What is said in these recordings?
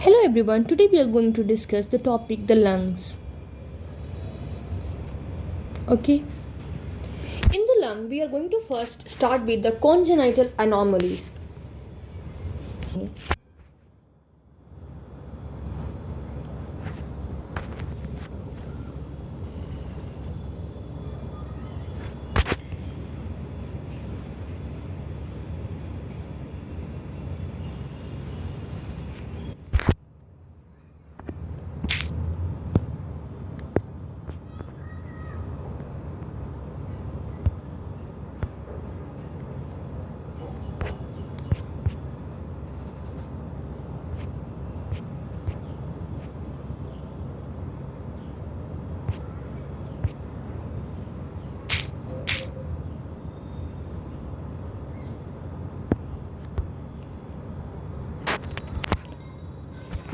Hello everyone, today we are going to discuss the topic the lungs. Okay, in the lung we are going to first start with the congenital anomalies.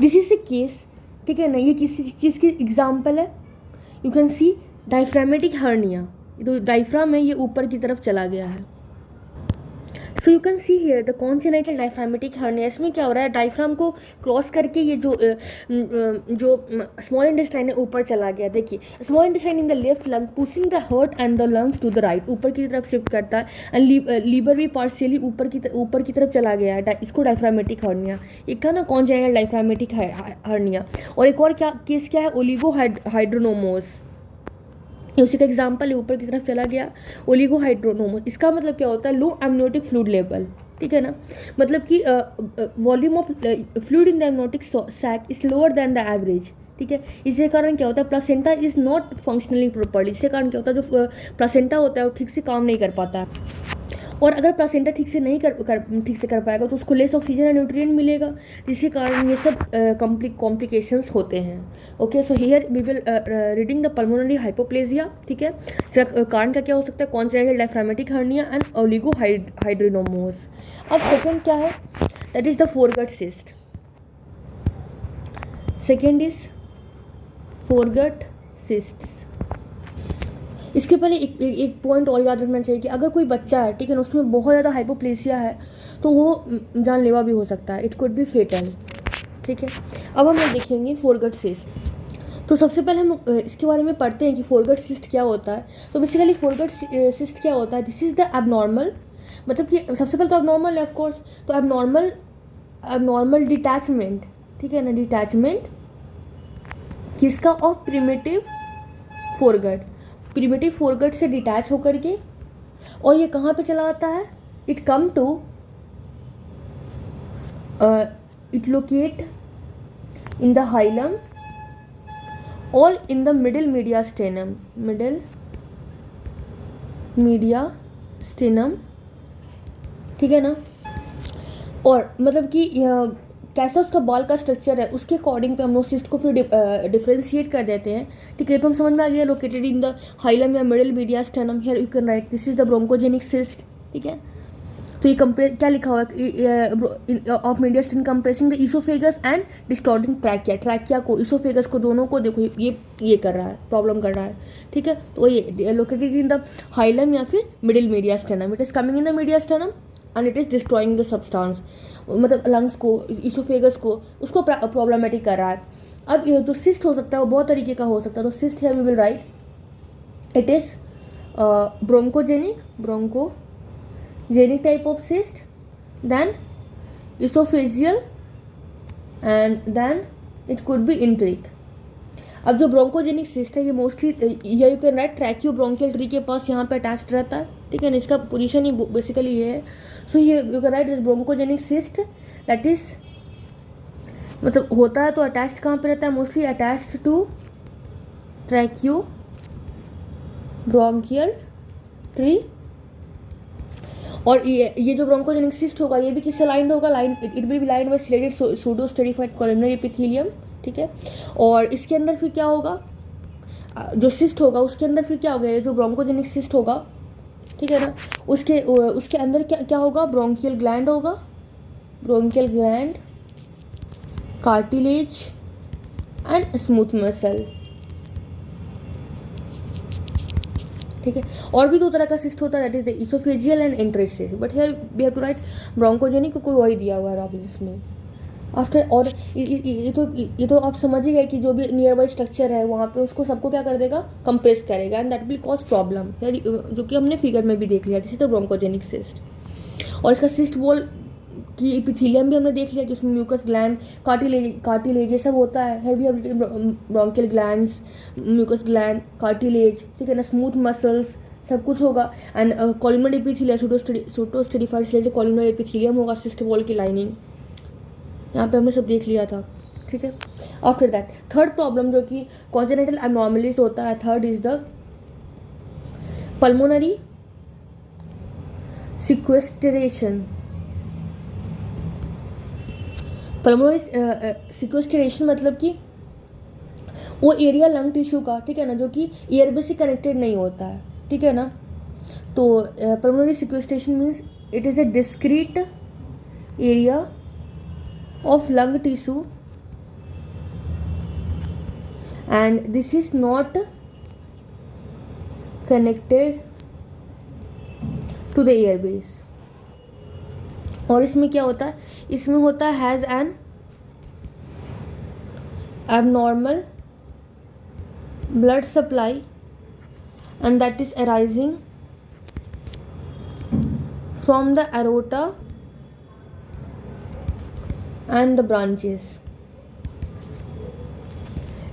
This is a case, ठीक है ना, ये किसी चीज़ की example है. You can see diaphragmatic hernia, तो diaphragm है, ये ऊपर की तरफ चला गया है. So you can see here the congenital diaphragmatic hernia. इसमें क्या हो रहा है, डायफ्राम को क्रॉस करके ये जो स्मॉल इंटेस्टाइन है ऊपर चला गया. देखिए, small intestine in the left lung pushing the heart and the lungs to the right, ऊपर की तरफ शिफ्ट करता है. एंड लीवर भी पार्शियली ऊपर की तरफ चला गया है. इसको डायफ्रामेटिक हर्निया. एक था ना कॉन्जेनाइटल डायफ्रामेटिक हर्निया. और एक और क्या केस क्या है, ओलिगो हाइड्रोनोमोस. उसी का एग्जाम्पल है, ऊपर की तरफ चला गया ओलिगोहाइड्रोनोमस. इसका मतलब क्या होता है, लो एमनियोटिक फ्लूइड लेवल. ठीक है ना, मतलब कि volume of fluid in the amniotic sac is lower than the average. ठीक है, इसके कारण क्या होता है, placenta is not functionally properly. इसके कारण क्या होता है, जो प्लासेंटा होता है वो ठीक से काम नहीं कर पाता है. और अगर प्लासेंटा ठीक से नहीं कर पाएगा तो उसको लेस ऑक्सीजन एंड न्यूट्रिएंट मिलेगा, जिसके कारण ये सब कॉम्प्लिकेशंस होते हैं. Okay, so here we will reading the pulmonary hypoplasia. ठीक है, इसका कारण क्या हो सकता है, congenital diaphragmatic hernia and oligohydramnios. अब सेकेंड क्या है, that is the foregut cyst. Second is foregut cysts. इसके पहले एक पॉइंट और याद रखना चाहिए कि अगर कोई बच्चा है, ठीक है ना, उसमें बहुत ज़्यादा हाइपोप्लेसिया है तो वो जानलेवा भी हो सकता है. It could be fetal. ठीक है, अब हम लोग देखेंगे फोरगट सिस्ट. तो सबसे पहले हम इसके बारे में पढ़ते हैं कि फोरगट सिस्ट क्या होता है. तो बेसिकली फोरगट सिस्ट क्या होता है, दिस इज़ द एबनॉर्मल, मतलब कि सबसे पहले तो एबनॉर्मल है ऑफकोर्स. तो एबनॉर्मल डिटैचमेंट, ठीक है ना, डिटैचमेंट किसका, of primitive foregut. Primitive foregut से डिटैच होकर के, और ये कहाँ पे चला आता है, it come to it locate in the hilum और इन द मिडिल मीडियास्टेनम. ठीक है ना. और मतलब कि कैसा उसका बाल का स्ट्रक्चर है उसके अकॉर्डिंग पे हम लोग सिस्ट को फिर डिफ्रेंशिएट कर देते हैं. ठीक है, तो हम समझ में आ गया, लोकेटेड इन द हाइलम या middle mediastinum. Here you can write this is the bronchogenic cyst. ठीक है, तो ये क्या लिखा हुआ है, of mediastinum compressing the oesophagus and distorting trachea को, ईसोफेगस को, दोनों को. देखो ये कर रहा है, प्रॉब्लम कर रहा है. ठीक है, तो ये लोकेटेड इन द हाइलम या फिर middle mediastinum. It is coming in the mediastinum and it is destroying the substance, मतलब लंग्स को, ईसोफेगस को, उसको प्रॉब्लमेटिक कर रहा है. अब ये जो सिस्ट हो सकता है वो बहुत तरीके का हो सकता है. तो सिस्ट है, we will write it is bronchogenic type of cyst, then oesophageal and then it could be enteric. अब जो ब्रोंकोजेनिक सिस्ट है ये mostly you can write tracheobronchial tree के पास यहाँ पे अटैच्ड रहता है. ठीक है ना, इसका पोजीशन ही बेसिकली ये है. सो ये you can write bronchogenic cyst that is, मतलब होता है तो अटैच्ड कहाँ पे रहता है, mostly attached to tracheobronchial tree. और ये जो ब्रोंकोजेनिक सिस्ट होगा ये भी किससे लाइंड होगा, it will be lined by ciliated pseudostratified columnar epithelium. ठीक है, और इसके अंदर फिर क्या होगा, जो सिस्ट होगा उसके अंदर फिर क्या होगा, ये जो ब्रोंकोजेनिक सिस्ट होगा, ठीक है ना, उसके अंदर क्या होगा, ब्रोंकियल ग्लैंड होगा, bronchial gland, cartilage and smooth muscle. ठीक है, और भी दो तरह का सिस्ट होता है, that is the oesophageal and enteric cyst. But here we have to write bronchogenic, कोई वही दिया हुआ है आप इसमें. आफ्टर, और ये तो आप समझ ही गए कि जो भी नियर बाई स्ट्रक्चर है वहाँ पे उसको सबको क्या कर देगा, कंप्रेस करेगा, and that will cause problem, जो कि हमने फिगर में भी देख लिया, this is the bronchogenic cyst. और इसका सिस्ट वॉल की एपिथेलियम भी हमने देख लिया कि उसमें म्यूकस ग्लैंड, कार्टिलेज ये सब होता है भी, bronchial glands, mucus gland, cartilage, ठीक है ना, स्मूथ मसल्स, सब कुछ होगा। And columnar epithelium, pseudostratified ciliated columnar epithelium होगा सिस्ट वॉल की लाइनिंग, यहाँ पे हमने सब देख लिया था, ठीक है। आफ्टर दैट थर्ड प्रॉब्लम जो कि कॉन्जेनिटल एब्नॉर्मलिटीज होता है, third is the pulmonary sequestration. Pulmonary sequestration मतलब कि वो एरिया लंग टिश्यू का, ठीक है ना, जो कि एयरवे से कनेक्टेड नहीं होता है, ठीक है ना। तो pulmonary sequestration means it is a discrete area of lung tissue and this is not connected to the airways। और इसमें क्या होता है, इसमें होता है has an abnormal blood supply and that is arising from the aorta and the branches।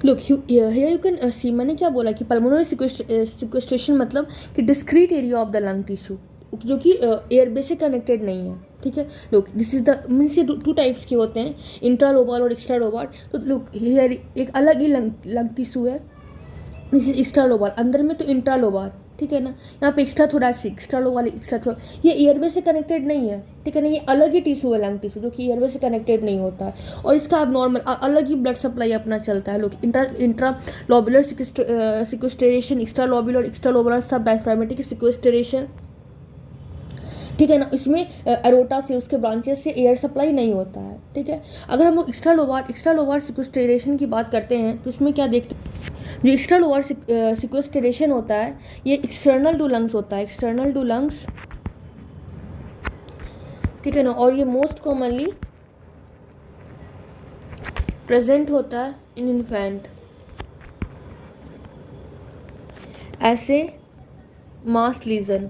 look here you can see, मैंने क्या बोला कि pulmonary sequestration मतलब कि discrete area of the lung tissue जो कि एयरवे से कनेक्टेड नहीं है, ठीक है। Look this is the means, ये टू टाइप्स के होते हैं, इंट्रालोबार और एक्स्ट्रालोबार। तो लुक हियर एक अलग ही लंग टिश्यू है, दिस इज एक्स्ट्रालोबार, अंदर में तो इंट्रालोबार, ठीक है ना। यहाँ पे एक्स्ट्रा थोरेसिक, एक्स्ट्रालोबार, एक्स्ट्रा, ये एयरवे से कनेक्टेड नहीं है, ठीक है ना, ये अलग ही टिश्यू है लंग टिश्यू जो कि एयरवे से कनेक्टेड नहीं होता है, और इसका अब नॉर्मल अलग ही ब्लड सप्लाई अपना चलता है। लोग इंट्रालोबुलर सिक्वेस्टरेशन, एक्स्ट्रालोबुलर सब डायफ्रामेटिक सिक्वेस्टरेशन, ठीक है ना, इसमें एरोटा से उसके ब्रांचेस से एयर सप्लाई नहीं होता है, ठीक है। अगर हम लोग एक्स्ट्रालोबार सिक्वेस्टरेशन की बात करते हैं तो इसमें क्या देखते हैं, जो एक्स्ट्रालोबार सिक्वेस्टरेशन होता है ये एक्सटर्नल टू लंग्स होता है, एक्सटर्नल टू लंग्स, ठीक है ना। और ये मोस्ट कॉमनली प्रेजेंट होता है इन इन्फेंट ऐसे मास लीजन,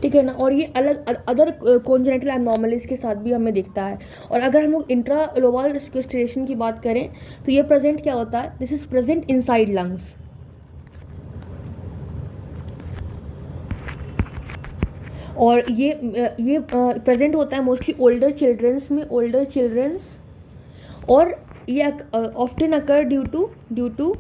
ठीक है ना। और ये अलग अदर कॉन्जेनिटल एब्नॉर्मलिटीज के साथ भी हमें दिखता है। और अगर हम लोग इंट्रालोबार सिक्वेस्टरेशन की बात करें तो ये प्रेजेंट क्या होता है, this is present inside lungs, और ये प्रेजेंट होता है मोस्टली ओल्डर चिल्ड्रंस में, और ये often occur due to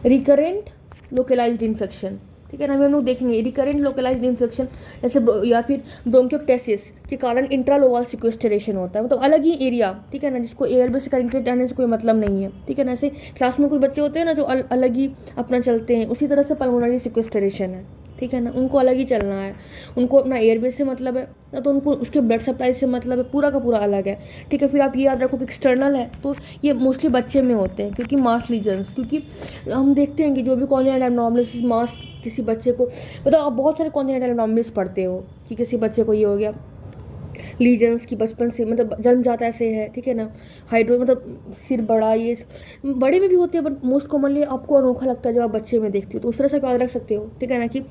recurrent localised infection, ठीक है ना। हम लोग देखेंगे रिकरेंट लोकलाइज्ड इन्फेक्शन जैसे या फिर ब्रोंकियोप्टेसिस के कारण इंट्रालोबार सिक्वेस्टरेशन होता है, मतलब अलग ही एरिया, ठीक है ना, जिसको एयरवे से कनेक्टेड रहने से कोई मतलब नहीं है, ठीक है ना। ऐसे क्लास में कुछ बच्चे होते हैं ना जो अलग ही अपना चलते हैं, उसी तरह से पल्मोनरी सिक्वेस्टरेशन है, ठीक है ना, उनको अलग ही चलना है, उनको अपना एयरवे से मतलब है ना, तो उनको उसके ब्लड सप्लाई से मतलब है, पूरा का पूरा अलग है, ठीक है। फिर आप ये याद रखो कि एक्सटर्नल है तो ये मोस्टली बच्चे में होते हैं, क्योंकि मास लीजन्स, क्योंकि हम देखते हैं कि जो भी कॉन्जेनिटल एब्नॉर्मलिटीज मास किसी बच्चे को, मतलब आप बहुत सारे कॉन्जेनिटल एब्नॉर्मलिटीज पढ़ते हो कि किसी बच्चे को ये हो गया लीजन्स की बचपन से, मतलब जन्म जाता ऐसे है, ठीक है ना, हाइड्रो मतलब सिर बड़ा, ये बड़े में भी होते हैं, बट मोस्ट कॉमनली आपको अनोखा लगता है जब आप बच्चे में देखते हो, तो उस तरह से आप याद रख सकते हो, ठीक है ना, कि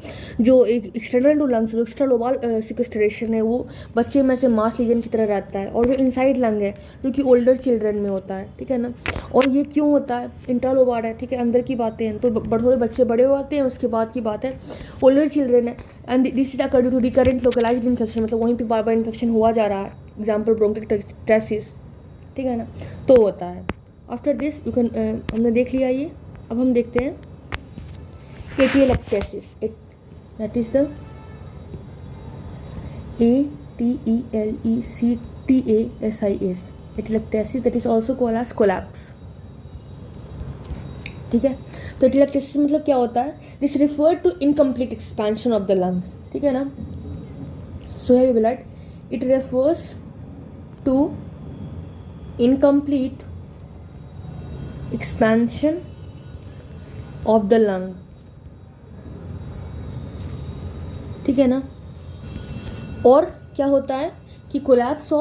जो एक एक्सटर्नल टू लंग्स, जो एक्स्ट्रालोबार सिक्वेस्टरेशन है वो बच्चे में से मास लीजन की तरह रहता है, और जो इनसाइड लंग है जो कि ओल्डर चिल्ड्रन में होता है, ठीक है ना। और ये क्यों होता है, इंट्रालोबार है, ठीक है, अंदर की बातें हैं, तो थोड़े बच्चे बड़े हो जाते हैं, उसके बाद की बात है ओल्डर चिल्ड्रन है, and this is according to recurrent localised infection, मतलब वहीं पे बार बार इन्फेक्शन हुआ जा रहा है, एग्जाम्पल ब्रोंकियोप्टेसिस, ठीक है ना, तो होता है। आफ्टर दिस यू कैन, हमने देख लिया ये, अब हम देखते हैं atelectasis, that is the ATELECTASIS, atelectasis, that is also called as collapse, ठीक है। तो एटिलेक्टेसिस मतलब क्या होता है, this refer to incomplete expansion of the lungs, ठीक है ना। So have blood, it refers to incomplete expansion of the lung, ठीक है ना। और क्या होता है कि कोलैप्स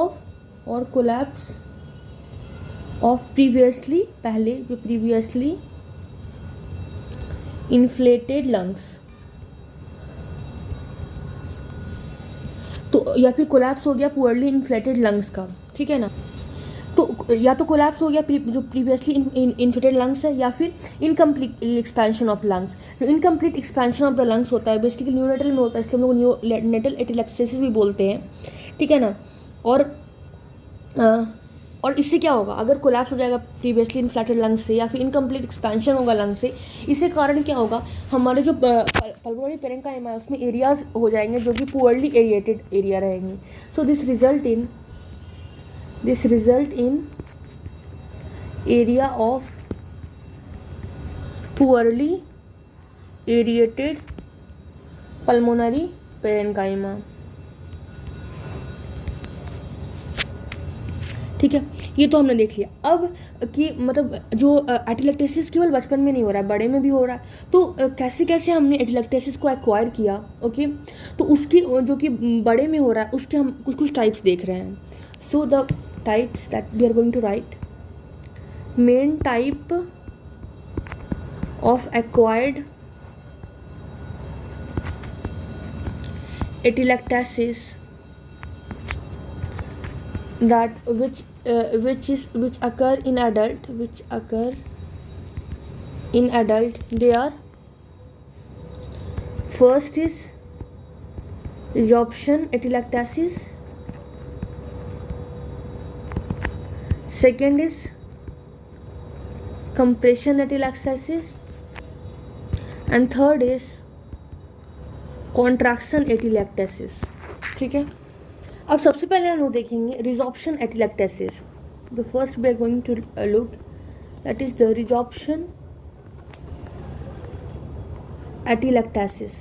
और कोलैप्स ऑफ प्रीवियसली, पहले जो प्रीवियसली इन्फ्लेटेड लंग्स, तो या फिर कोलैप्स हो गया पुअरली इन्फ्लेटेड लंग्स का, ठीक है ना। तो या तो कोलैप्स हो गया जो प्रीवियसली इन्फ्लेटेड लंग्स है, या फिर इनकम्प्लीट एक्सपेंशन ऑफ लंग्स। जो incomplete expansion of the lungs होता है बेसिकली न्यूनेटल में होता है, इसलिए हम लोग न्यूनेटल एटिलेक्सिस भी बोलते हैं, ठीक है ना। और इससे क्या होगा, अगर कोलैप्स हो जाएगा प्रीवियसली इन्फ्लेटेड लंग्स से, या फिर इनकम्प्लीट एक्सपेंशन होगा लंग्स से, इसके कारण क्या होगा, हमारे जो पल्मोनरी पेरेन्काइमा है उसमें एरियाज हो जाएंगे जो कि पुअरली एरिएटेड एरिया रहेंगे। So this result in area of poorly aerated pulmonary parenchyma, ठीक है। ये तो हमने देख लिया। अब कि मतलब जो एटिलेक्टेसिस केवल बचपन में नहीं हो रहा है, बड़े में भी हो रहा है। तो कैसे कैसे हमने एटिलेक्टेसिस को एक्वायर किया, ओके। तो उसकी जो कि बड़े में हो रहा है उसके हम कुछ टाइप्स देख रहे हैं। So the types that we are going to write, main type of acquired atelectasis that which occur in adult, they are: first is resorption atelectasis, second is compression atelectasis, and third is contraction atelectasis, ठीक है। अब सबसे पहले हम लोग देखेंगे resorption atelectasis. The first we are going to look that is the resorption atelectasis.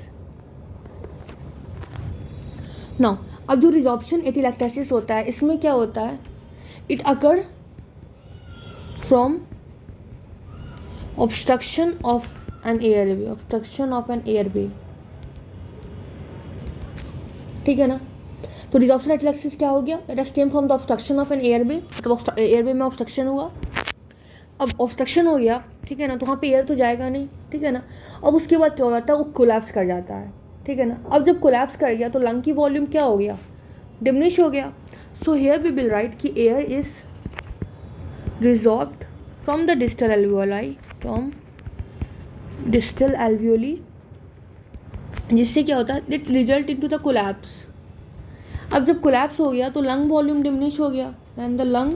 Now अब जो रिजॉर्प्शन एटिलेक्टेसिस होता है इसमें क्या होता है, it occur from obstruction of an airway, ठीक है ना। तो रिजॉर्प्शन एटिलेक्सिस क्या हो गया, that stem from the obstruction of an airway, मतलब एयरवे में ऑब्स्ट्रक्शन हुआ। अब ऑब्स्ट्रक्शन हो गया, ठीक है ना, तो वहाँ पे एयर तो जाएगा नहीं, ठीक है ना। अब उसके बाद क्या हो जाता है, वो कोलैप्स कर जाता है, ठीक है ना। अब जब कोलैप्स कर गया तो लंग की वॉल्यूम क्या हो गया, डिमिनिश हो गया। So here we will write कि air is resorbed from the distal alveoli, जिससे क्या होता है, it result into the collapse. अब जब कोलैप्स हो गया तो लंग वॉल्यूम डिमिनिश हो गया, then the lung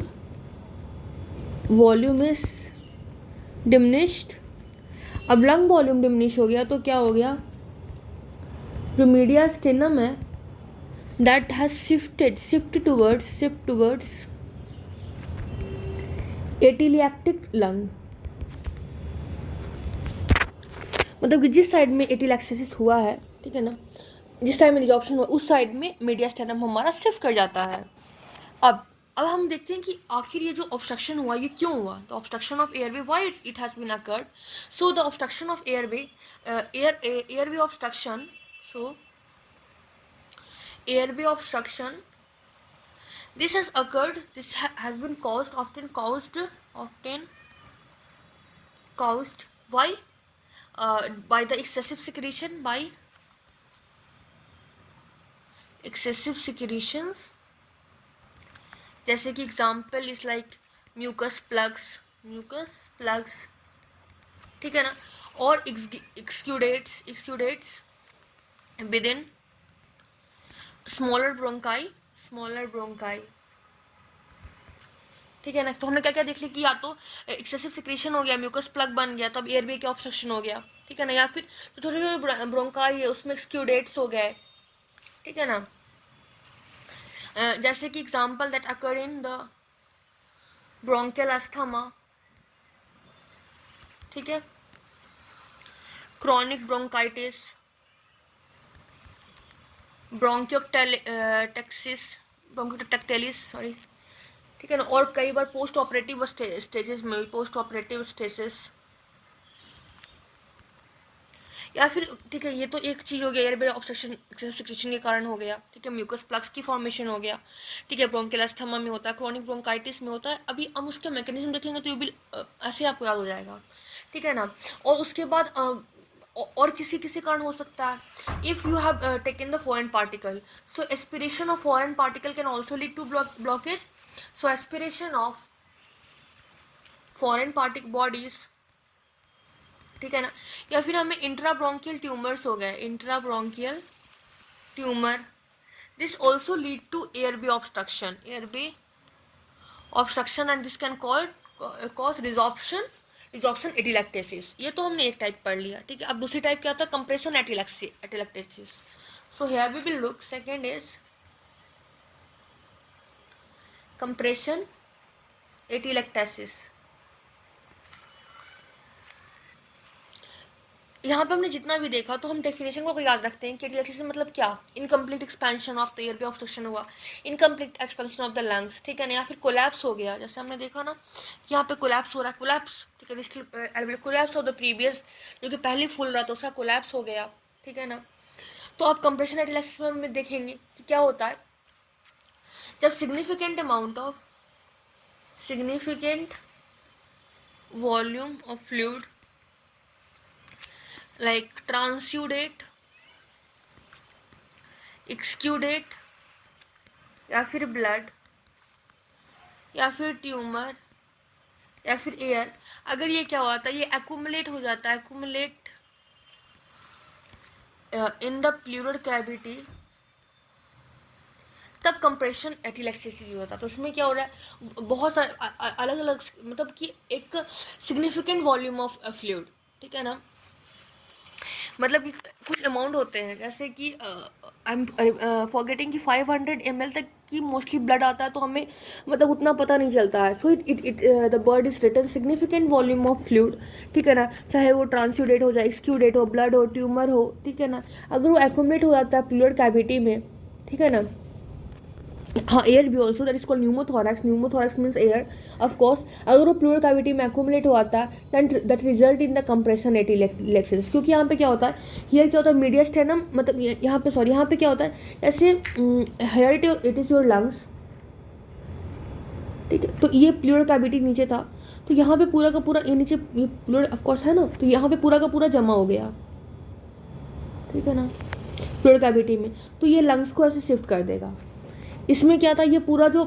volume is diminished. अब लंग वॉल्यूम डिमिनिश हो गया तो क्या हो गया, जो मीडिया स्टेनम है that has shift towards atelectatic lung, मतलब कि जिस साइड में एटिलेक्सिस हुआ है, ठीक है ना, जिस टाइम में रिजॉर्प्शन हुआ उस साइड में मीडिया स्टेनम हमारा शिफ्ट कर जाता है। अब हम देखते हैं कि आखिर ये जो ऑब्स्ट्रक्शन हुआ ये क्यों हुआ। The obstruction of airway, why it has been occurred. So the obstruction of airway, airway obstruction, so airway obstruction, this has occurred, this has been caused by the excessive secretions, जैसे कि example is like mucus plugs, ठीक है ना, और exudates within smaller bronchi, ठीक है ना। तो हमने क्या क्या देख लिया कि या तो एक्सेसिव सिक्रेशन हो गया, म्यूकस प्लग बन गया, तब एयरवे का ऑब्स्ट्रक्शन हो गया, ठीक है ना, या फिर तो छोटे छोटे ब्रोंकाई है उसमें एक्सक्यूडेट्स हो गए, ठीक है ना। जैसे कि example that occur in the bronchial asthma, ठीक है, क्रॉनिक ब्रोंकाइटिस, ब्रोंकियोटेक्टाइटिस, सॉरी, ठीक है ना। और कई बार पोस्ट ऑपरेटिव स्टेजेस में, पोस्ट ऑपरेटिव स्टेजेस, या फिर ठीक है, ये तो एक चीज़ हो गया, एयरवे ऑब्स्ट्रक्शन एक्सेसिव सिक्रेशन के कारण हो गया, ठीक है, म्यूकस प्लग्स की फॉर्मेशन हो गया, ठीक है, ब्रोंकियल अस्थमा में होता है, क्रोनिक ब्रोंकाइटिस में होता है। अभी हम उसके मैकेनिज्म देखेंगे तो ये भी ऐसे आपको याद हो जाएगा, ठीक है ना। और उसके बाद और किसी किसी कारण हो सकता है, if you have taken the foreign particle, so aspiration of foreign particle can also lead to blockage. So aspiration of foreign particle bodies, ठीक है ना। या फिर हमें इंट्राब्रोंकियल ट्यूमर्स हो गए, intrabronchial tumour, this also lead to airway obstruction, airway obstruction, and this can cause resorption atelectasis. ये तो हमने एक टाइप पढ़ लिया, ठीक है। अब दूसरी टाइप क्या होता है, compression atelectasis. So here we will look, second is compression atelectasis. यहाँ पे हमने जितना भी देखा तो हम डेफिनेशन को याद रखते हैं कि एटिलेक्टेसिस मतलब क्या, incomplete expansion of the airway obstruction हुआ, incomplete expansion of the lungs, ठीक है ना। या फिर कोलैप्स हो गया, जैसे हमने देखा ना कि यहाँ पे कोलैप्स हो रहा है, कोलैप्स, ठीक है, distal collapse of the previous, जो कि पहले फुल रहा था उसका कोलैप्स हो गया, ठीक है ना। तो अब कंप्रेशन एटिलेक्टेसिस में हम देखेंगे कि क्या होता है, जब significant volume of fluid like transudate, exudate, या फिर ब्लड, या फिर ट्यूमर, या फिर एयर, अगर ये क्या होता है, ये एक्यूमुलेट हो जाता है, accumulate in the pleural cavity, तब कंप्रेशन एटिलेक्टेसिस होता है। तो इसमें क्या हो रहा है, बहुत सारे अलग अलग, मतलब कि एक सिग्निफिकेंट वॉल्यूम ऑफ फ्लूइड, ठीक है ना। मतलब कि कुछ अमाउंट होते हैं, जैसे कि आई एम फॉरगेटिंग कि 500 ml तक की मोस्टली ब्लड आता है, तो हमें मतलब उतना पता नहीं चलता है। So it the word is written significant volume of fluid, ठीक है ना, चाहे वो ट्रांसयूडेट हो, जाए एक्सक्यूडेट हो, ब्लड हो, ट्यूमर हो, ठीक है ना। अगर वो एक्यूमुलेट हो जाता है प्लूरल कैविटी में, ठीक है ना, हाँ, एयर भी also, that is called pneumothorax, pneumothorax means air of course. अगर वो प्लूरल कैविटी में एक्यूमुलेट हो आता है then that result in the compression atelectasis. क्योंकि यहाँ पे क्या होता है, हियर क्या होता है, मीडियस्टेनम, मतलब यहाँ पे सॉरी, यहाँ पे क्या होता है, जैसे here it is your lungs, ठीक है, तो ये प्लूरल कैविटी नीचे था, तो यहाँ पे पूरा का पूरा, ये नीचे ये प्लूरल ऑफ कोर्स है ना, तो यहाँ पे पूरा का पूरा जमा हो गया, ठीक है ना, प्लूरल कैविटी में, तो ये लंग्स को ऐसे शिफ्ट कर देगा। इसमें क्या था, ये पूरा जो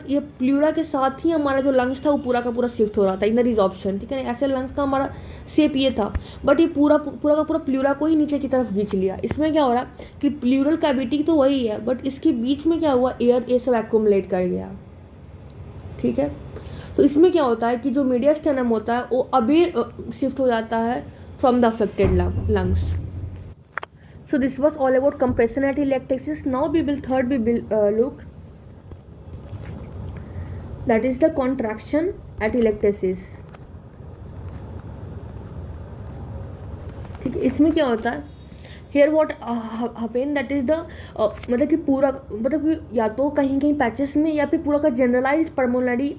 ये प्लूरा के साथ ही हमारा जो लंग्स था वो पूरा का पूरा शिफ्ट हो रहा था इन द रिजॉर्प्शन, ठीक है। ऐसे लंग्स का हमारा शेप ये था, बट ये पूरा का पूरा प्लूरा को ही नीचे की तरफ खींच लिया। इसमें क्या हो रहा है कि प्लूरल कैविटी तो वही है, बट इसके बीच में क्या हुआ, एयर ये सब एक्यूमुलेट कर गया, ठीक है। तो इसमें क्या होता है कि जो मीडियस्टेनम होता है वो अभी शिफ्ट हो जाता है from the affected lungs. So this was all about compression atelectasis. Now we will look, that is the contraction atelectasis, ठीक है। इसमें क्या होता है, here what happen, that is the मतलब कि पूरा, मतलब कि या तो कहीं कहीं पैचेस में, या फिर पूरा का जनरलाइज पल्मोनरी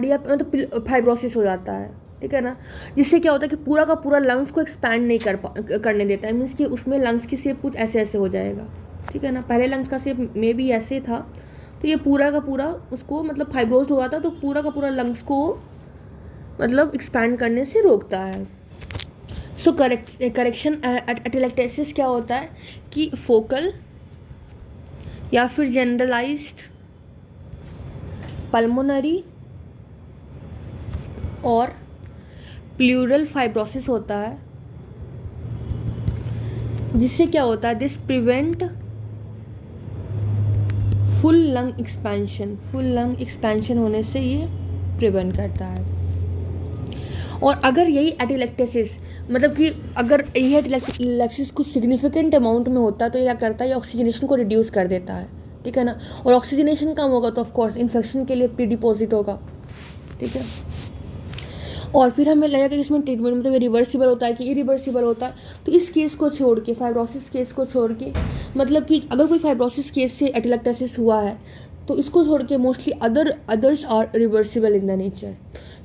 या मतलब फाइब्रोसिस हो जाता है, ठीक है ना। जिससे क्या होता है कि पूरा का पूरा लंग्स को एक्सपैंड नहीं करने देता है, मीन्स कि उसमें लंग्स की शेप कुछ ऐसे ऐसे हो जाएगा, ठीक है ना। पहले लंग्स का शेप में भी ऐसे था, तो ये पूरा का पूरा उसको मतलब फाइब्रोस्ड हुआ था, तो पूरा का पूरा लंग्स को मतलब एक्सपैंड करने से रोकता है। सो करेक्शन एटिलेक्टेसिस क्या होता है कि फोकल या फिर जनरलाइज्ड पल्मोनरी और प्लूरल फाइब्रोसिस होता है, जिससे क्या होता है, this prevent full lung expansion होने से ये प्रिवेंट करता है। और अगर यही एटिलेक्टेसिस, मतलब कि अगर यही एटिलेक्टेसिस कुछ सिग्निफिकेंट अमाउंट में होता है, तो ये क्या करता है, ये ऑक्सीजनेशन को रिड्यूस कर देता है, ठीक है ना। और ऑक्सीजनेशन कम होगा तो ऑफकोर्स इन्फेक्शन के लिए प्रीडिपोजिट होगा, ठीक है। और फिर हमें लगेगा कि इसमें ट्रीटमेंट मतलब रिवर्सिबल होता है कि इरिवर्सिबल होता है। तो इस केस को छोड़ के, फाइब्रोसिस केस को छोड़ के, मतलब कि अगर कोई फाइब्रोसिस केस से एटिलेक्टेसिस हुआ है तो इसको छोड़ के mostly others are reversible in the nature.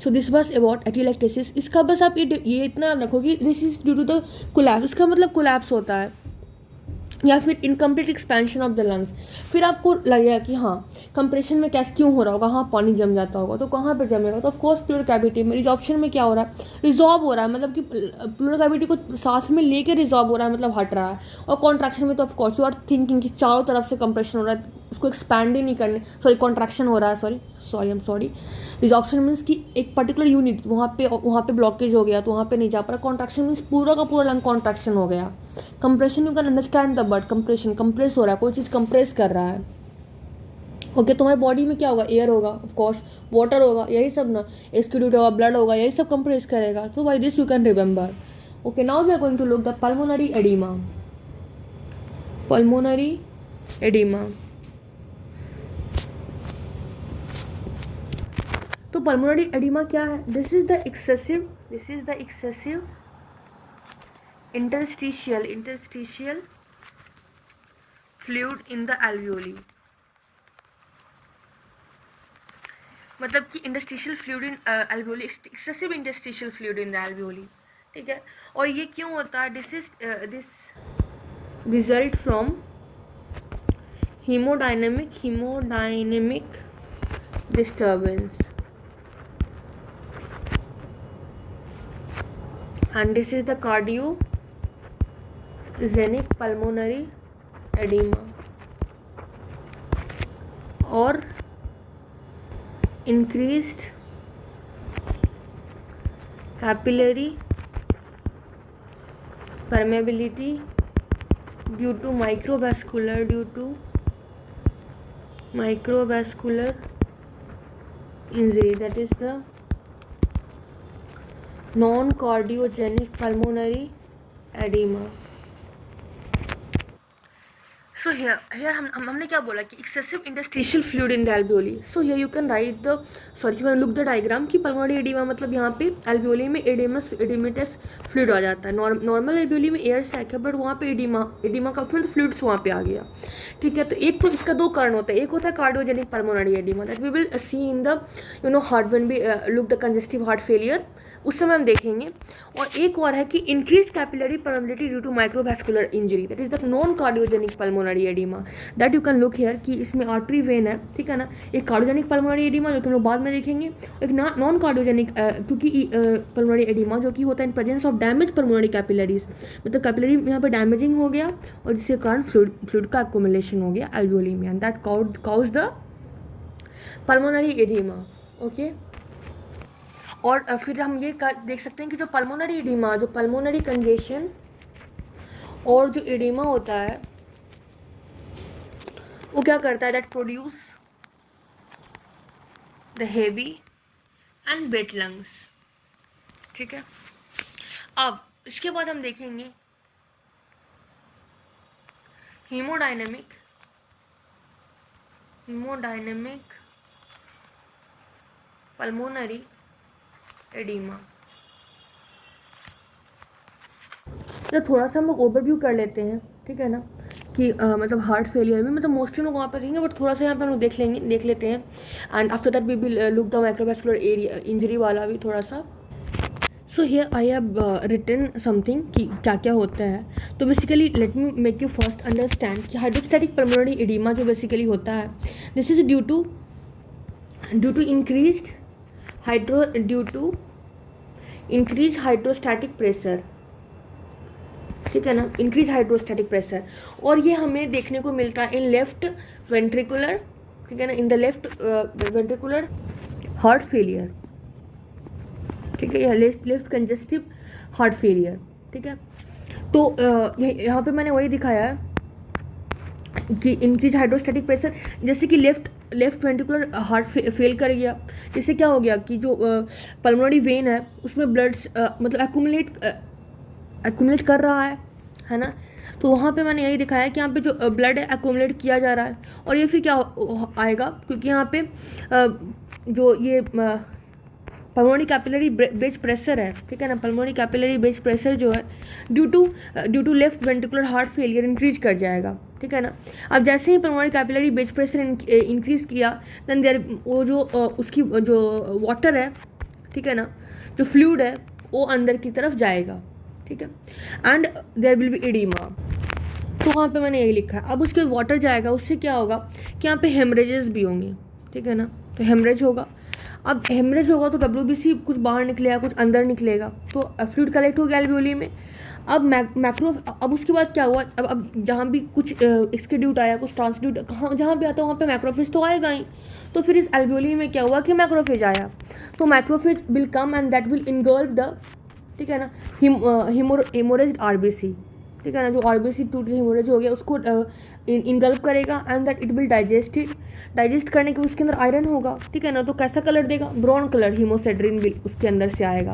So this was about atelectasis. इसका बस आप ये इतना रखो कि this is due to the collapse. इसका मतलब कोलैप्स होता है या फिर incomplete expansion of the lungs. फिर आपको लगेगा कि हाँ कंप्रेशन में कैसे क्यों हो रहा होगा, हाँ पानी जम जाता होगा. तो कहाँ पे जमेगा? तो ऑफकोर्स प्लूरल कैविटी में. रिजॉर्प्शन में क्या हो रहा है? रिजॉर्ब हो रहा है, मतलब कि प्लूरल कैविटी को साथ में लेके रिजॉर्ब हो रहा है, मतलब हट रहा है. और कॉन्ट्रैक्शन में तो ऑफकोर्स यू आर थिंकिंग कि चारों तरफ से कंप्रेशन हो रहा है, उसको एक्सपैंड ही नहीं करने, सॉरी कॉन्ट्रैक्शन हो रहा है, I am sorry. Resorption means कि एक पर्टिकुलर यूनिट वहाँ पे ब्लॉकेज हो गया तो वहाँ पे नहीं जा पा रहा. कॉन्ट्रैक्शन मीन्स पूरा का पूरा लंग कॉन्ट्रैक्शन हो गया. Compression you can understand the word compression. Compress हो रहा है, कोई चीज़ कंप्रेस कर रहा है. ओके तुम्हारी बॉडी में क्या होगा? एयर होगा, ऑफकोर्स वाटर होगा, यही सब ना. एस्क्यूट होगा, ब्लड होगा, यही सब कंप्रेस करेगा. तो by this you can remember. Okay now we are going to look the pulmonary oedema. Pulmonary oedema. तो पल्मोनरी एडिमा क्या है? This is the excessive interstitial fluid in the alveoli. मतलब कि interstitial fluid in alveoli, excessive interstitial fluid in the alveoli. ठीक है. और ये क्यों होता है? this result from hemodynamic disturbance. And this is the cardiogenic pulmonary edema or increased capillary permeability due to microvascular injury. That is the non-cardiogenic pulmonary edema. So here हमने क्या बोला कि excessive interstitial fluid in the alveoli. So here you can look the diagram कि pulmonary edema मतलब यहाँ पे alveoli में edematous fluid आ जाता है. नॉर्मल alveoli में एयर सैक है, बट वहाँ पे edema का फ्लूइड्स वहाँ पे आ गया. ठीक है. तो एक तो इसका दो कारण होता है. एक होता है cardiogenic pulmonary oedema, that we will see in the heart when we look the congestive heart failure, उस समय हम देखेंगे. और एक और है कि increase capillary permeability due to microvascular injury, that is the non cardiogenic pulmonary oedema. That you can look here कि इसमें आर्टरी वेन है. ठीक है ना. एक कार्डियोजेनिक पल्मोनरी एडिमा जो कि हम लोग बाद में देखेंगे, एक नॉन कार्डियोजेनिक क्योंकि पल्मोनरी एडिमा जो कि होता है in presence of damage pulmonary capillaries, मतलब कैपिलरी यहाँ पर डैमेजिंग हो गया और जिसके कारण फ्लूइड का एक्युमुलेशन हो गया एल्वियोली में, and that cause the pulmonary oedema. Okay. और फिर हम ये देख सकते हैं कि जो पल्मोनरी एडिमा, जो पल्मोनरी कंजेशन और जो एडिमा होता है वो क्या करता है? That produce the heavy and wet lungs. ठीक है. अब इसके बाद हम देखेंगे हीमोडायनेमिक पल्मोनरी एडिमा. तो थोड़ा सा हम लोग ओवरव्यू कर लेते हैं. ठीक है ना. कि मतलब हार्ट फेलियर में मतलब मोस्टली लोग वहाँ पर रहेंगे, बट थोड़ा सा यहाँ पे हम लोग देख लेते हैं. And after that we will look the microvascular area injury वाला भी थोड़ा सा. So here I have written something कि क्या क्या होता है. तो basically let me make you first understand कि हाइड्रोस्टैटिक पल्मोनरी एडिमा जो बेसिकली होता है, this is due to increase hydrostatic pressure. ठीक है ना. Increase hydrostatic pressure. और ये हमें देखने को मिलता है इन लेफ्ट वेंट्रिकुलर. ठीक है ना. इन the left ventricular heart failure. ठीक है. यह लेफ्ट कंजेस्टिव हार्ट फेलियर. ठीक है. तो यहाँ पे मैंने वही दिखाया है कि इंक्रीज हाइड्रोस्टैटिक प्रेशर, जैसे कि लेफ्ट वेंट्रिकुलर हार्ट फेल कर गया, इससे क्या हो गया कि जो पल्मोनरी वेन है उसमें ब्लड मतलब एक्यूमुलेट कर रहा है ना. तो वहाँ पे मैंने यही दिखाया कि यहाँ पे जो ब्लड है एक्यूमुलेट किया जा रहा है. और ये फिर क्या आएगा, क्योंकि यहाँ पे जो ये पल्मोनरी कैपिलरी बेज प्रेशर है. ठीक है ना. पल्मोनरी कैपिलरी बेज प्रेशर जो है due to left ventricular heart failure increase कर जाएगा. ठीक है ना। अब जैसे ही pulmonary capillary bed pressure increase किया, देन देयर वो जो उसकी जो वाटर है, ठीक है ना, जो फ्लूइड है वो अंदर की तरफ जाएगा, ठीक है, and there will be oedema. तो वहाँ पे मैंने यही लिखा है। अब उसके वाटर जाएगा, उससे क्या होगा कि यहाँ पे हेमरेजेस भी होंगे, ठीक है ना, तो हेमरेज होगा। अब हेमरेज होगा तो WBC कुछ बाहर निकलेगा, कुछ अंदर निकलेगा, तो फ्लूइड कलेक्ट हो गया एल्वियोली में। अब मैक्रो, अब उसके बाद क्या हुआ, अब जहाँ भी कुछ एक्सक्रीड्यूट आया, कुछ ट्रांसड्यूट, कहाँ जहाँ भी आता है वहाँ पे मैक्रोफेज तो आएगा ही। तो फिर इस एल्वियोली में क्या हुआ कि मैक्रोफेज आया, तो macrophage will come and that will engulf the, ठीक है ना, हेमोरेज्ड RBC, ठीक है ना, जो RBC टूट के हेमोरेज हो गया उसको इनगल्फ करेगा and that it will digest it. Digest करने के उसके अंदर आयरन होगा, ठीक है ना, तो कैसा कलर देगा, ब्राउन कलर, हीमोसेड्रिन भी उसके अंदर से आएगा।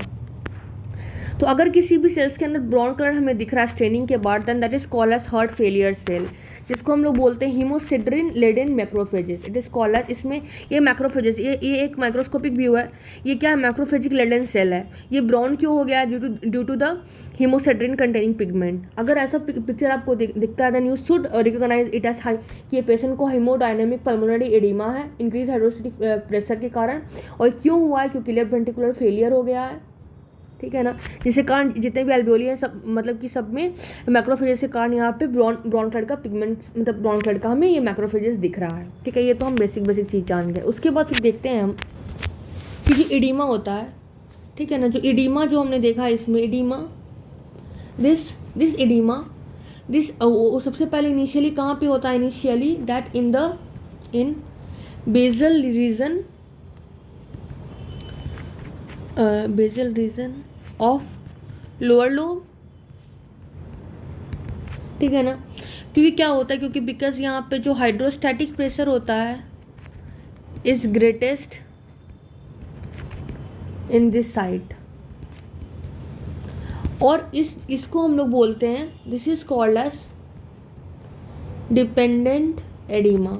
तो अगर किसी भी सेल्स के अंदर ब्राउन कलर हमें दिख रहा है स्टेनिंग के बाद, then that is called as heart failure cell, जिसको हम लोग बोलते हैं haemosiderin laden macrophages. It is called as, इसमें ये मैक्रोफेजेस, ये एक माइक्रोस्कोपिक व्यू है, ये क्या है, मैक्रोफेजिक लेडेन सेल है। ये ब्राउन क्यों हो गया, due to the haemosiderin containing pigment. अगर ऐसा पिक्चर आपको दिखता है, then you should recognise it as high, कि ये पेशेंट को हाइमोडायनेमिक पल्मोनरी एडिमा है, इंक्रीज हाइड्रोस्टेटिक प्रेशर के कारण। और क्यों हुआ है, क्योंकि लेफ्ट वेंट्रिकुलर फेलियर हो गया है, ठीक है ना, जिसके कारण जितने भी एल्वियोली हैं सब, मतलब कि सब में मैक्रोफेजेस के कारण यहाँ पे ब्राउन कलर का पिगमेंट, मतलब ब्राउन कलर का हमें ये मैक्रोफेजेस दिख रहा है, ठीक है। ये तो हम बेसिक चीज़ जान गए। उसके बाद फिर देखते हैं हम कि जो एडिमा होता है, ठीक है ना, जो एडिमा जो हमने देखा है इसमें, एडिमा दिस एडिमा वो सबसे पहले इनिशियली कहाँ पे होता है, initially that in basal region of lower lobe, ठीक है ना। क्योंकि क्या होता है, क्योंकि बिकॉज यहाँ पे जो हाइड्रोस्टैटिक प्रेशर होता है is greatest in this side, और इसको हम लोग बोलते हैं, this is called age dependent oedema.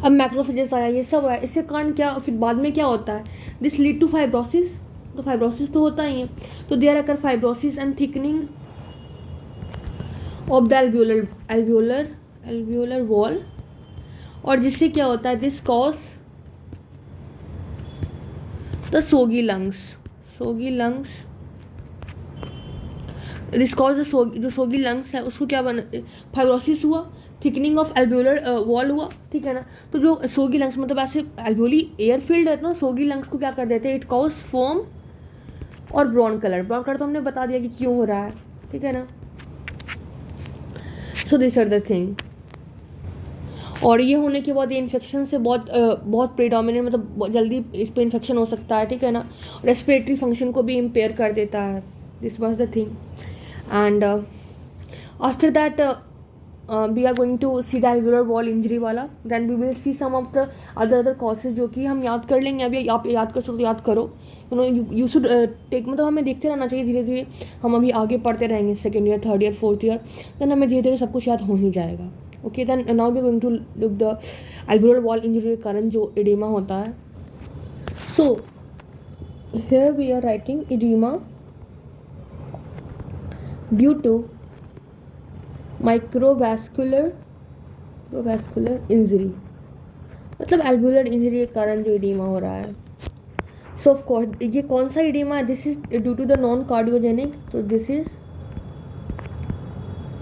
अब मैक्रोफेजेस आया, ये सब आया, इससे कारण क्या, फिर बाद में क्या होता है, दिस लीड टू फाइब्रोसिस। तो फाइब्रोसिस तो होता ही है, तो there occur fibrosis and thickening of the alveolar wall, और जिससे क्या होता है, this cause the soggy lungs, this cause जो सोगी लंग्स है उसको क्या बना, फाइब्रोसिस हुआ, थिकनिंग ऑफ एल्वियोलर वॉल हुआ, ठीक है ना। तो जो सोगी लंग्स, मतलब ऐसे एल्वियोली एयर फील्ड है ना, सोगी लंग्स को क्या कर देते हैं, इट कॉज फोम और ब्राउन कलर तो हमने बता दिया कि क्यों हो रहा है, ठीक है ना। So this are the thing. और ये होने के बाद ये इन्फेक्शन से बहुत प्रीडोमिनेंट, मतलब बहुत जल्दी इस पर इन्फेक्शन हो सकता है, ठीक है ना। रेस्पिरेटरी फंक्शन को भी इम्पेयर कर देता है। This was the thing, and after that we are going to see the alveolar wall injury वाला, then we will see some of the other causes जो कि हम याद कर लेंगे। अभी आप याद कर सकते तो याद करो, you should take, मतलब हमें देखते रहना चाहिए धीरे धीरे, हम अभी आगे पढ़ते रहेंगे, second year, third year, fourth year, then हमें धीरे धीरे सब कुछ याद हो ही जाएगा। Okay, then now we are going to look the alveolar wall injury के कारण जो एडिमा होता है। So here we are writing oedema due to microvascular injury, मतलब एल्वियोलर इंजरी के कारण जो एडिमा हो रहा है। सो ऑफ कोर्स ये कौन सा एडिमा है, this is due to the non cardiogenic, तो this is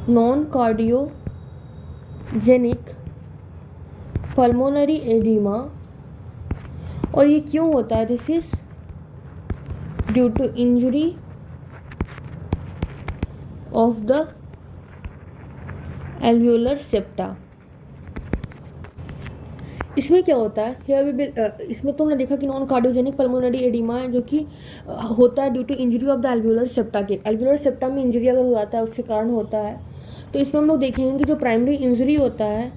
non cardiogenic pulmonary oedema. और ये क्यों होता है, this is due to injury of the alveolar septa. इसमें क्या होता है, इसमें तो हमने देखा कि नॉन कार्डियोजेनिक पल्मोनरी एडिमा है, जो कि होता है due to injury of the alveolar septa के। एल्वियोलर सेप्टा में इंजरी अगर हो जाता है उसके कारण होता है। तो इसमें हम लोग देखेंगे कि जो प्राइमरी इंजरी होता है,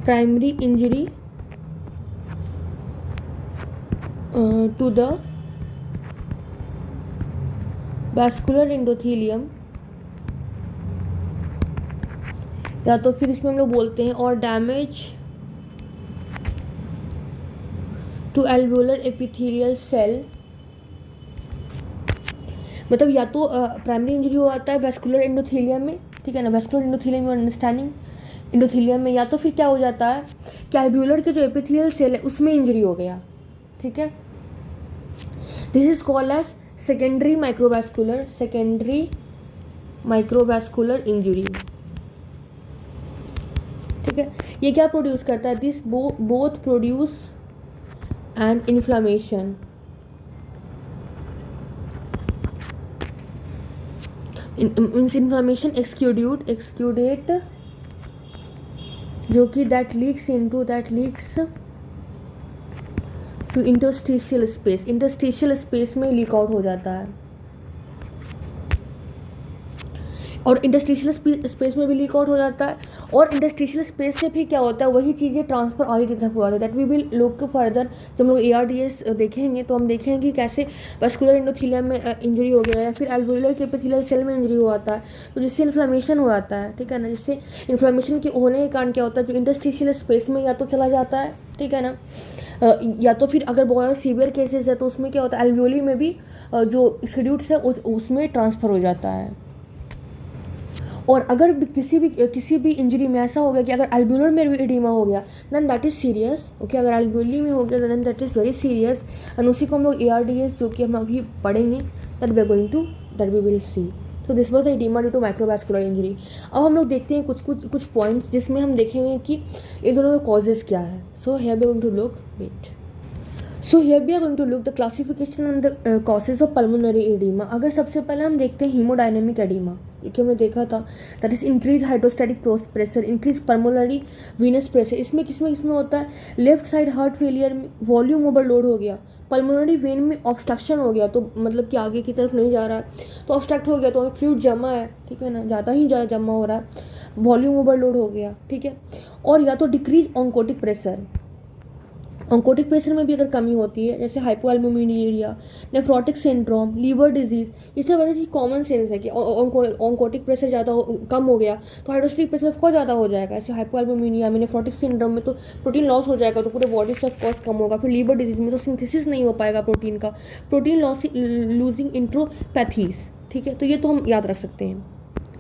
primary injury to the vascular endothelium, या तो फिर इसमें हम लोग बोलते हैं और damage to alveolar epithelial cell मतलब या तो प्राइमरी इंजरी हो जाता है वेस्कुलर एंडोथेलियम में, ठीक है ना, वेस्कुलर एंडोथेलियम और अंडरस्टैंडिंग एंडोथेलियम में, या तो फिर क्या हो जाता है कि एल्व्यूलर के जो एपिथेलियल सेल है उसमें इंजरी हो गया, ठीक है। This is called as secondary microvascular injury, ठीक है। ये क्या प्रोड्यूस करता है, this both produce and inflammation, inflammation exudate जो कि that leaks to interstitial space में लीक आउट हो जाता है, और इंटरस्टिशियल स्पेस में भी लीक आउट हो जाता है, और इंटरस्टिशियल स्पेस से फिर क्या होता है, वही चीज़ें ट्रांसफर आगे की तरफ हो जाती है। That we will look further, जब हम लोग ARDS देखेंगे तो हम देखेंगे कि कैसे वेस्कुलर एंडोथेलियम में इंजरी हो गया या फिर एल्वुलर के एपिथेलियल सेल में इंजरी हो जाता है, तो जिससे इन्फ्लेमेशन हो जाता है, ठीक है ना। जिससे इन्फ्लेमेशन के होने के कारण क्या होता है, जो इंटरस्टिशियल स्पेस में या तो चला जाता है, ठीक है ना, या तो फिर अगर बहुत सीवियर केसेस है तो उसमें क्या होता है, एल्वियोली में भी जो स्क्यूड्स है उसमें ट्रांसफ़र हो जाता है। और अगर किसी भी इंजरी में ऐसा हो गया कि अगर एल्ब्यूलर में भी एडिमा हो गया, then that is serious, okay. अगर एल्ब्यूली में हो गया then that is very serious, and उसी को हम लोग ARDS जो कि हम अभी पढ़ेंगे, दैट वी विल सी। तो this was the oedema due to microvascular injury. अब हम लोग देखते हैं कुछ पॉइंट्स जिसमें हम देखेंगे कि इन दोनों के कॉजेज़ क्या है। So here we are going to look the classification and the causes of pulmonary oedema. अगर सबसे पहले हम देखते हैं हीमोडायनेमिक एडिमा, क्योंकि हमने देखा था that is increase hydrostatic pressure, increase pulmonary Venus pressure. इसमें किसमें होता है, लेफ्ट साइड हार्ट फेलियर में वॉल्यूम ओवरलोड हो गया, पल्मोनरी वेन में ऑब्स्ट्रक्शन हो गया, तो मतलब कि आगे की तरफ नहीं जा रहा है, तो ऑब्स्ट्रक्ट हो गया, तो हमें फ्लूइड जमा है, ठीक है ना, ज़्यादा जमा हो रहा है, वॉल्यूम ओवरलोड हो गया, ठीक है। और या तो डिक्रीज ऑन्कोटिक प्रेशर में भी अगर कमी होती है, जैसे हाइपोएल्बुमिनुरिया, नेफ्रोटिक सिंड्रोम, लीवर डिजीज, ये सब वजह से कॉमन सेंस है कि ऑन्कोटिक प्रेशर कम हो गया तो हाइड्रोस्टेटिक प्रेशर ऑफकोर्स ज़्यादा हो जाएगा। ऐसे हाइपोएल्बुमिनुरिया में, नेफ्रोटिक सिंड्रोम में तो प्रोटीन लॉस हो जाएगा, तो पूरे बॉडी से ऑफकोर्स कम होगा। फिर लीवर डिजीज में तो सिंथेसिस नहीं हो पाएगा प्रोटीन लॉस लूजिंग इंट्रोपैथीज, ठीक है। तो ये तो हम याद रख सकते हैं,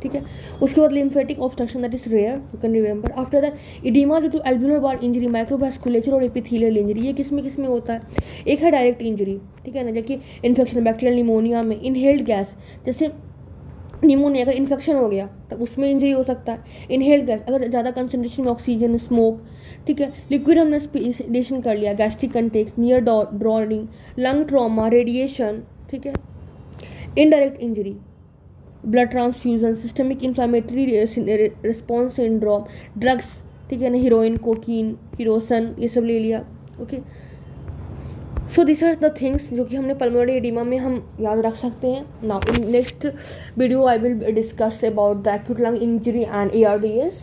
ठीक है। उसके बाद lymphatic obstruction that is rare, you can remember. After that oedema due to alveolar bar injury, microvasculature और एपिथेलियल इंजरी। ये किसमें होता है, एक है डायरेक्ट इंजरी, ठीक है ना, जबकि इन्फेक्शन बैक्टीरियल निमोनिया में, इनहेल्ड गैस, जैसे निमोनिया अगर इन्फेक्शन हो गया तब उसमें इंजरी हो सकता है। इनहेल्ड गैस अगर ज़्यादा कंसनट्रेशन में ऑक्सीजन, स्मोक, ठीक है। लिक्विड हमने स्पेसिडेशन कर लिया, gastric context, near drawing, lung trauma, radiation, ठीक है। Indirect injury, blood transfusion, systemic inflammatory response syndrome, drugs, ठीक है ना, हीरोइन, कोकीन, हिरोसन, ये सब ले लिया, okay. So this are the things जो कि हमने पल्मोनरी एडिमा में हम याद रख सकते हैं। Now in next video I will discuss about the acute lung injury and ARDS.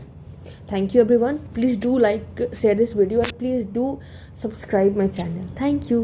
Thank you everyone. Please do like, share this video, and please do subscribe my channel. Thank you.